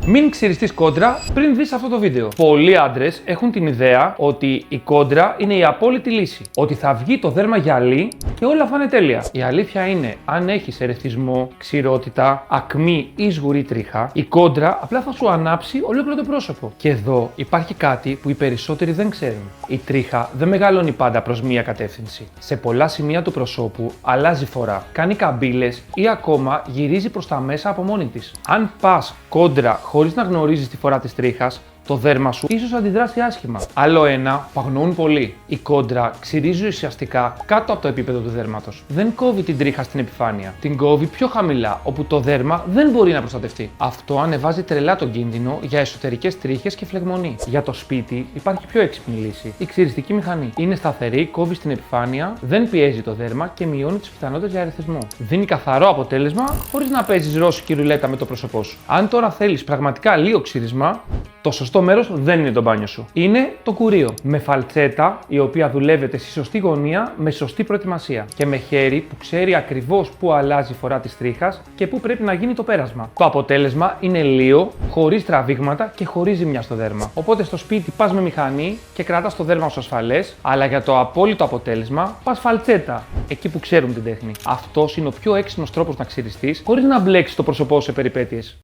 Μην ξυριστείς κόντρα πριν δεις αυτό το βίντεο. Πολλοί άντρες έχουν την ιδέα ότι η κόντρα είναι η απόλυτη λύση. Ότι θα βγει το δέρμα γυαλί και όλα θα είναι τέλεια. Η αλήθεια είναι, αν έχεις ερεθισμό, ξηρότητα, ακμή ή σγουρή τρίχα, η κόντρα απλά θα σου ανάψει ολόκληρο το πρόσωπο. Και εδώ υπάρχει κάτι που οι περισσότεροι δεν ξέρουν. Η τρίχα δεν μεγαλώνει πάντα προς μία κατεύθυνση. Σε πολλά σημεία του προσώπου αλλάζει φορά, κάνει καμπύλες ή ακόμα γυρίζει προς τα μέσα από μόνη της. Αν πας κόντρα χωρίς να γνωρίζεις τη φορά της τρίχας, το δέρμα σου ίσως αντιδράσει άσχημα. Άλλο ένα που αγνοούν πολύ. Η κόντρα ξυρίζει ουσιαστικά κάτω από το επίπεδο του δέρματος. Δεν κόβει την τρίχα στην επιφάνεια. Την κόβει πιο χαμηλά, όπου το δέρμα δεν μπορεί να προστατευτεί. Αυτό ανεβάζει τρελά τον κίνδυνο για εσωτερικές τρίχες και φλεγμονή. Για το σπίτι υπάρχει πιο έξυπνη λύση. Η ξυριστική μηχανή. Είναι σταθερή, κόβει στην επιφάνεια, δεν πιέζει το δέρμα και μειώνει τις πιθανότητες για ερεθισμό. Δίνει καθαρό αποτέλεσμα χωρίς να παίζεις ρώσικη ρουλέτα με το πρόσωπό σου. Αν τώρα θέλεις πραγματικά λίγο ξύρισμα, το σωστό μέρος δεν είναι το μπάνιο σου. Είναι το κουρείο. Με φαλτσέτα, η οποία δουλεύεται στη σωστή γωνία, με σωστή προετοιμασία. Και με χέρι που ξέρει ακριβώς πού αλλάζει η φορά της τρίχας και πού πρέπει να γίνει το πέρασμα. Το αποτέλεσμα είναι λίο, χωρίς τραβήγματα και χωρίς ζημιά στο δέρμα. Οπότε στο σπίτι πας με μηχανή και κρατάς το δέρμα σου ασφαλές, αλλά για το απόλυτο αποτέλεσμα πας φαλτσέτα, εκεί που ξέρουν την τέχνη. Αυτός είναι ο πιο έξυπνος τρόπος να ξυριστείς, χωρίς να μπλέξεις το πρόσωπό σου σε περιπέτειες.